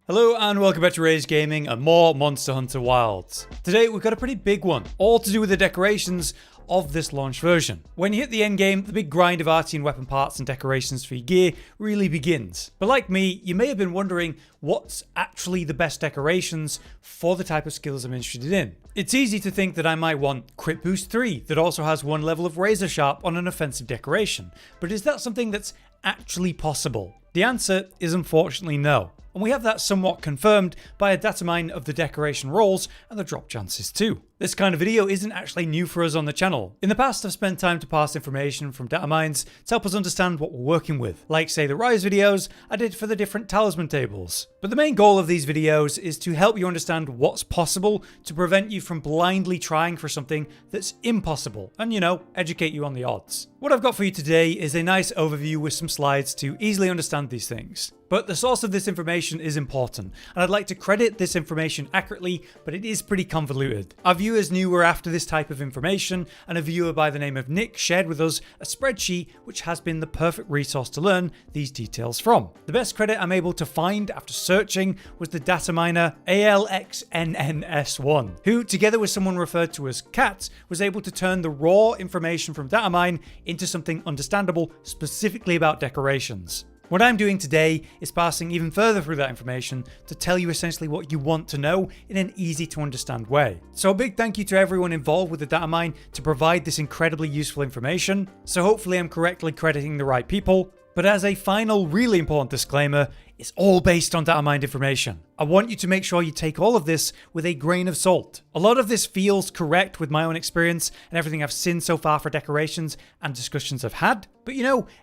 Hello and welcome back to Razer Gaming and more Monster Hunter Wilds. Today we've got a pretty big one, all to do with the decorations of this launch version. When you hit the endgame, the big grind of artian weapon parts and decorations for your gear really begins. But like me, you may have been wondering what's actually the best decorations for the type of skills I'm interested in. It's easy to think that I might want Crit Boost 3 that also has one level of razor sharp on an offensive decoration, but is that something that's actually possible? The answer is unfortunately no. And we have that somewhat confirmed by a data mine of the decoration rolls and the drop chances too. This kind of video isn't actually new for us on the channel. In the past, I've spent time to parse information from data mines to help us understand what we're working with, like say the Rise videos I did for the different talisman tables. But the main goal of these videos is to help you understand what's possible to prevent you from blindly trying for something that's impossible and, educate you on the odds. What I've got for you today is a nice overview with some slides to easily understand these things. But the source of this information is important, and I'd like to credit this information accurately, but it is pretty convoluted. Our viewers knew we're after this type of information, and a viewer by the name of Nick shared with us a spreadsheet which has been the perfect resource to learn these details from. The best credit I'm able to find after searching was the data miner ALXNNS1, who, together with someone referred to as Cat, was able to turn the raw information from data mine into something understandable specifically about decorations. What I'm doing today is passing even further through that information to tell you essentially what you want to know in an easy to understand way. So a big thank you to everyone involved with the data mine to provide this incredibly useful information. So hopefully I'm correctly crediting the right people. But as a final really important disclaimer, it's all based on data mined information. I want you to make sure you take all of this with a grain of salt. A lot of this feels correct with my own experience and everything I've seen so far for decorations and discussions I've had. But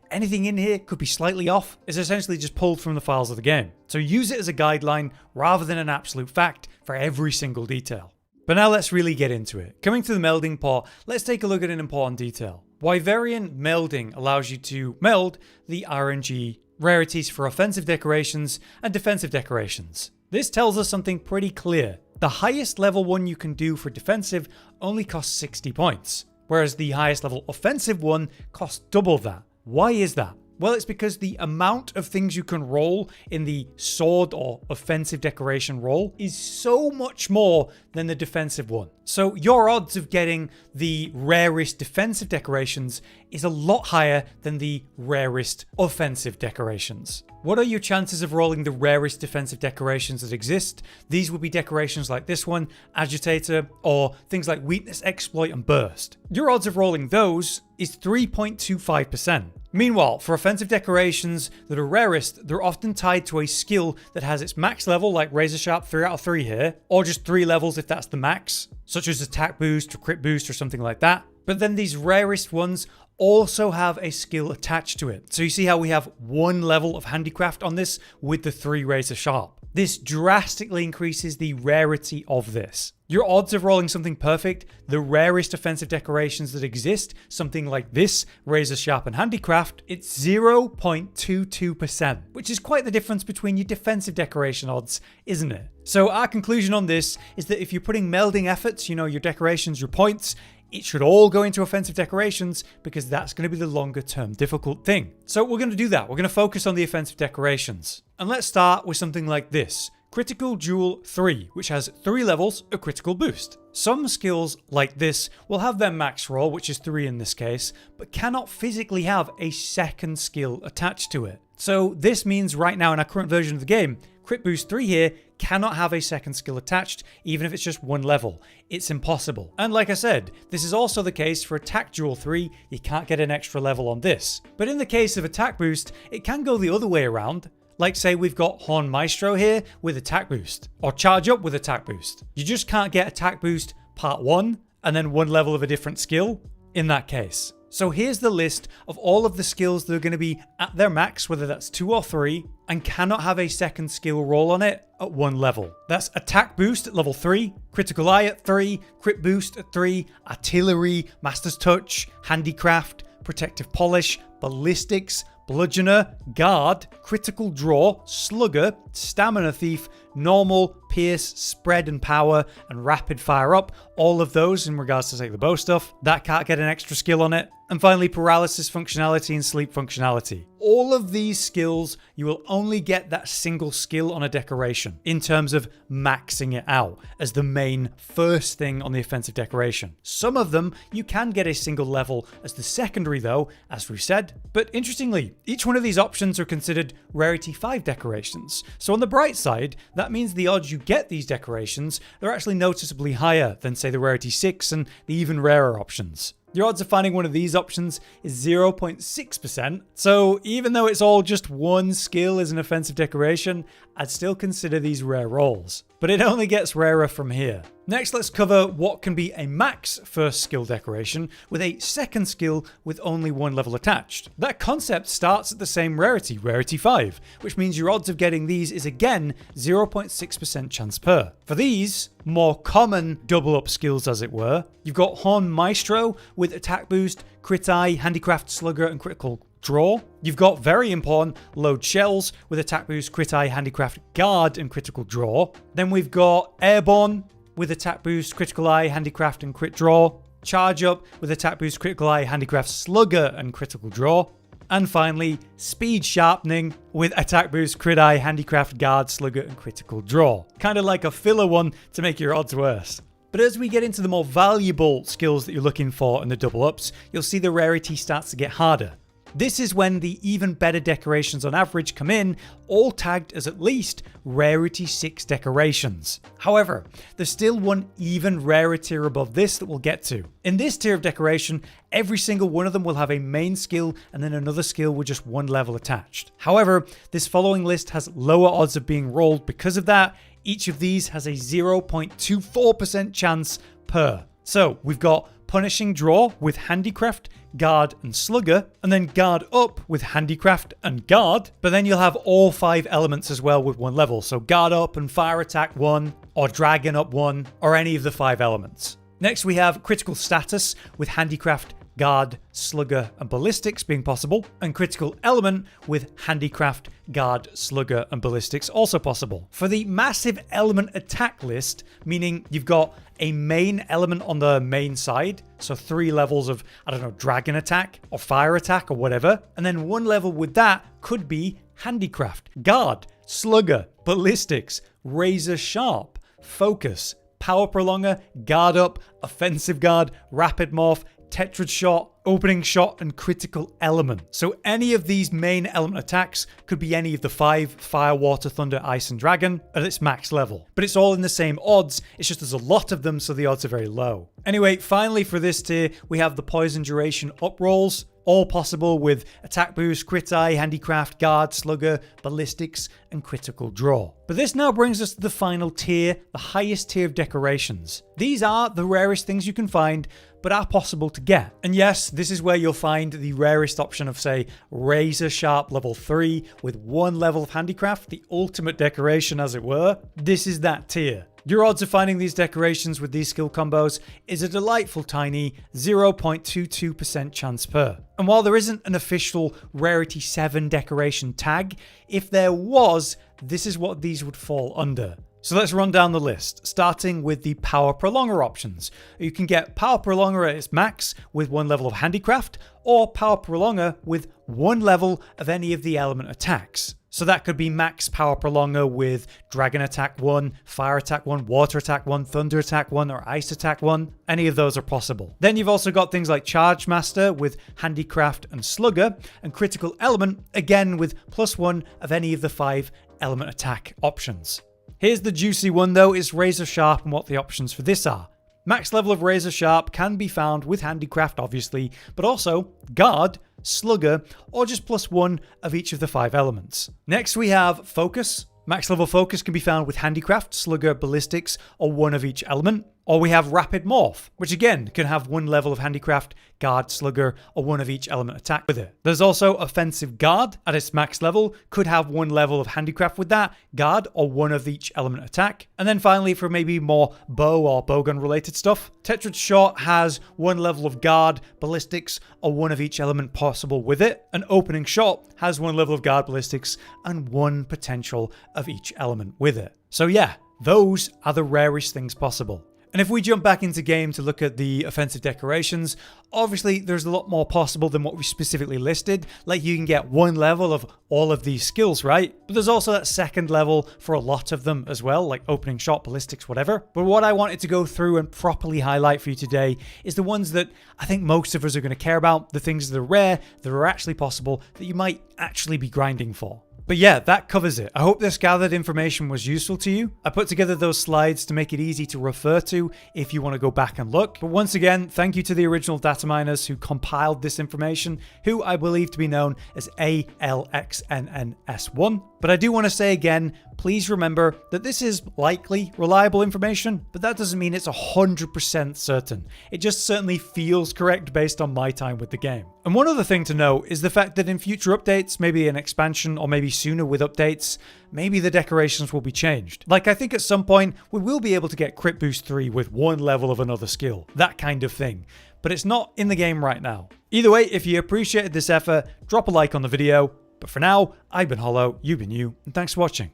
anything in here could be slightly off. It's essentially just pulled from the files of the game. So use it as a guideline rather than an absolute fact for every single detail. But now let's really get into it. Coming to the melding part, let's take a look at an important detail. Wyverian melding allows you to meld the RNG rarities for offensive decorations and defensive decorations. This tells us something pretty clear. The highest level one you can do for defensive only costs 60 points, whereas the highest level offensive one costs double that. Why is that? Well, it's because the amount of things you can roll in the sword or offensive decoration roll is so much more than the defensive one. So your odds of getting the rarest defensive decorations is a lot higher than the rarest offensive decorations. What are your chances of rolling the rarest defensive decorations that exist? These would be decorations like this one, Agitator, or things like Weakness, Exploit, and Burst. Your odds of rolling those is 3.25%. Meanwhile, for offensive decorations that are rarest, they're often tied to a skill that has its max level, like Razor Sharp 3 out of 3 here, or just 3 levels if that's the max, such as attack boost or crit boost or something like that. But then these rarest ones also have a skill attached to it. So you see how we have 1 level of handicraft on this with the 3 Razor Sharp. This drastically increases the rarity of this. Your odds of rolling something perfect, the rarest offensive decorations that exist, something like this, Razor Sharp and Handicraft, it's 0.22%, which is quite the difference between your defensive decoration odds, isn't it? So our conclusion on this is that if you're putting melding efforts, your decorations, your points, it should all go into offensive decorations because that's going to be the longer term difficult thing. So we're going to do that. We're going to focus on the offensive decorations. And let's start with something like this. Critical Jewel 3, which has 3 levels of critical boost. Some skills like this will have their max roll, which is 3 in this case, but cannot physically have a second skill attached to it. So this means right now in our current version of the game, Crit Boost 3 here cannot have a second skill attached, even if it's just 1 level. It's impossible. And like I said, this is also the case for Attack Jewel 3, you can't get an extra level on this. But in the case of Attack Boost, it can go the other way around. Like say we've got Horn Maestro here with attack boost, or Charge Up with attack boost. You just can't get attack boost part 1 and then 1 level of a different skill in that case. So here's the list of all of the skills that are going to be at their max, whether that's 2 or 3, and cannot have a second skill roll on it at 1 level. That's Attack Boost at level 3, Critical Eye at 3, Crit Boost at 3, Artillery, Master's Touch, Handicraft, Protective Polish, Ballistics, Bludgeoner, Guard, Critical Draw, Slugger, Stamina Thief, Normal, pierce, spread and power, and rapid fire up, all of those in regards to, say, the bow stuff, that can't get an extra skill on it. And finally, paralysis functionality and sleep functionality. All of these skills, you will only get that single skill on a decoration in terms of maxing it out as the main first thing on the offensive decoration. Some of them, you can get a single level as the secondary though, as we've said. But interestingly, each one of these options are considered rarity 5 decorations. So on the bright side, that means the odds you get these decorations, they're actually noticeably higher than, say, the rarity 6 and the even rarer options. Your odds of finding one of these options is 0.6%, so even though it's all just one skill as an offensive decoration, I'd still consider these rare rolls. But it only gets rarer from here. Next, let's cover what can be a max first skill decoration with a second skill with only one level attached. That concept starts at the same rarity, rarity 5, which means your odds of getting these is again 0.6% chance per. For these more common double up skills, as it were, you've got Horn Maestro with attack boost, crit eye, handicraft slugger, and critical draw. You've got, very important, Load Shells with attack boost, crit eye, handicraft, guard, and critical draw. Then we've got Airborne with attack boost, critical eye, handicraft, and crit draw. Charge Up with attack boost, critical eye, handicraft, slugger, and critical draw. And finally, Speed Sharpening with attack boost, crit eye, handicraft, guard, slugger, and critical draw. Kind of like a filler one to make your odds worse. But as we get into the more valuable skills that you're looking for in the double ups, you'll see the rarity starts to get harder. This is when the even better decorations on average come in, all tagged as at least rarity 6 decorations. However, there's still one even rarer tier above this that we'll get to. In this tier of decoration, every single one of them will have a main skill and then another skill with just one level attached. However, this following list has lower odds of being rolled because of that. Each of these has a 0.24% chance per. So we've got Punishing Draw with Handicraft, Guard, and Slugger, and then Guard Up with Handicraft and Guard, but then you'll have all 5 elements as well with one level, so Guard Up and Fire Attack 1, or Dragon Up 1, or any of the 5 elements. Next we have Critical Status with Handicraft, Guard, Slugger, and Ballistics being possible, and Critical Element with Handicraft, Guard, Slugger, and Ballistics also possible. For the massive element attack list, meaning you've got a main element on the main side, so 3 levels of, I don't know, Dragon Attack, or Fire Attack, or whatever, and then one level with that could be Handicraft, Guard, Slugger, Ballistics, Razor Sharp, Focus, Power Prolonger, Guard Up, Offensive Guard, Rapid Morph, Tetrad Shot, Opening Shot, and Critical Element. So any of these main element attacks could be any of the 5, Fire, Water, Thunder, Ice, and Dragon at its max level. But it's all in the same odds, it's just there's a lot of them, so the odds are very low. Anyway, finally for this tier, we have the Poison Duration up rolls. All possible with attack boost, crit eye, handicraft, guard, slugger, ballistics, and critical draw. But this now brings us to the final tier, the highest tier of decorations. These are the rarest things you can find, but are possible to get. And yes, this is where you'll find the rarest option of, say, Razor Sharp level 3 with 1 level of handicraft, the ultimate decoration as it were. This is that tier. Your odds of finding these decorations with these skill combos is a delightful tiny 0.22% chance per. And while there isn't an official rarity 7 decoration tag, if there was, this is what these would fall under. So let's run down the list, starting with the Power Prolonger options. You can get Power Prolonger at its max with 1 level of Handicraft, or Power Prolonger with 1 level of any of the element attacks. So that could be max Power Prolonger with Dragon Attack 1, Fire Attack 1, Water Attack 1, Thunder Attack 1, or Ice Attack 1. Any of those are possible. Then you've also got things like Charge Master with Handicraft and Slugger, and Critical Element, again with +1 of any of the 5 element attack options. Here's the juicy one though, is Razor Sharp and what the options for this are. Max level of Razor Sharp can be found with Handicraft obviously, but also Guard, Slugger, or just +1 of each of the 5 elements. Next we have Focus. Max level Focus can be found with Handicraft, Slugger, Ballistics, or 1 of each element. Or we have Rapid Morph, which again can have 1 level of Handicraft, Guard, Slugger, or 1 of each element attack with it. There's also Offensive Guard at its max level, could have 1 level of Handicraft with that, Guard, or 1 of each element attack. And then finally, for maybe more bow or bowgun related stuff, Tetrad Shot has 1 level of Guard, Ballistics, or 1 of each element possible with it. An Opening Shot has 1 level of Guard, Ballistics, and 1 potential of each element with it. So yeah, Those are the rarest things possible. And if we jump back into game to look at the offensive decorations, obviously there's a lot more possible than what we specifically listed. Like you can get one level of all of these skills, right? But there's also that second level for a lot of them as well, like opening shot, ballistics, whatever. But what I wanted to go through and properly highlight for you today is the ones that I think most of us are going to care about, the things that are rare, that are actually possible, that you might actually be grinding for. But yeah, that covers it. I hope this gathered information was useful to you. I put together those slides to make it easy to refer to if you want to go back and look. But once again, thank you to the original data miners who compiled this information, who I believe to be known as ALXNNS1. But I do want to say again, please remember that this is likely reliable information, but that doesn't mean it's 100% certain. It just certainly feels correct based on my time with the game. And one other thing to note is the fact that in future updates, maybe an expansion or maybe sooner with updates, maybe the decorations will be changed. Like I think at some point we will be able to get crit boost 3 with one level of another skill, that kind of thing. But it's not in the game right now. Either way, if you appreciated this effort, drop a like on the video. But for now, I've been Hollow, you've been you, and thanks for watching.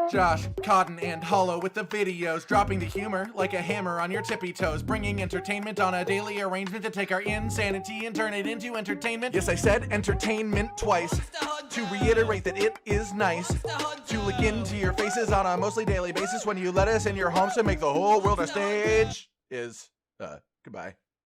Josh, Cotton, and Hollow with the videos, dropping the humor like a hammer on your tippy toes, bringing entertainment on a daily arrangement to take our insanity and turn it into entertainment. Yes, I said entertainment twice, to reiterate that it is nice to look into your faces on a mostly daily basis when you let us in your homes to make the whole world a stage. Goodbye.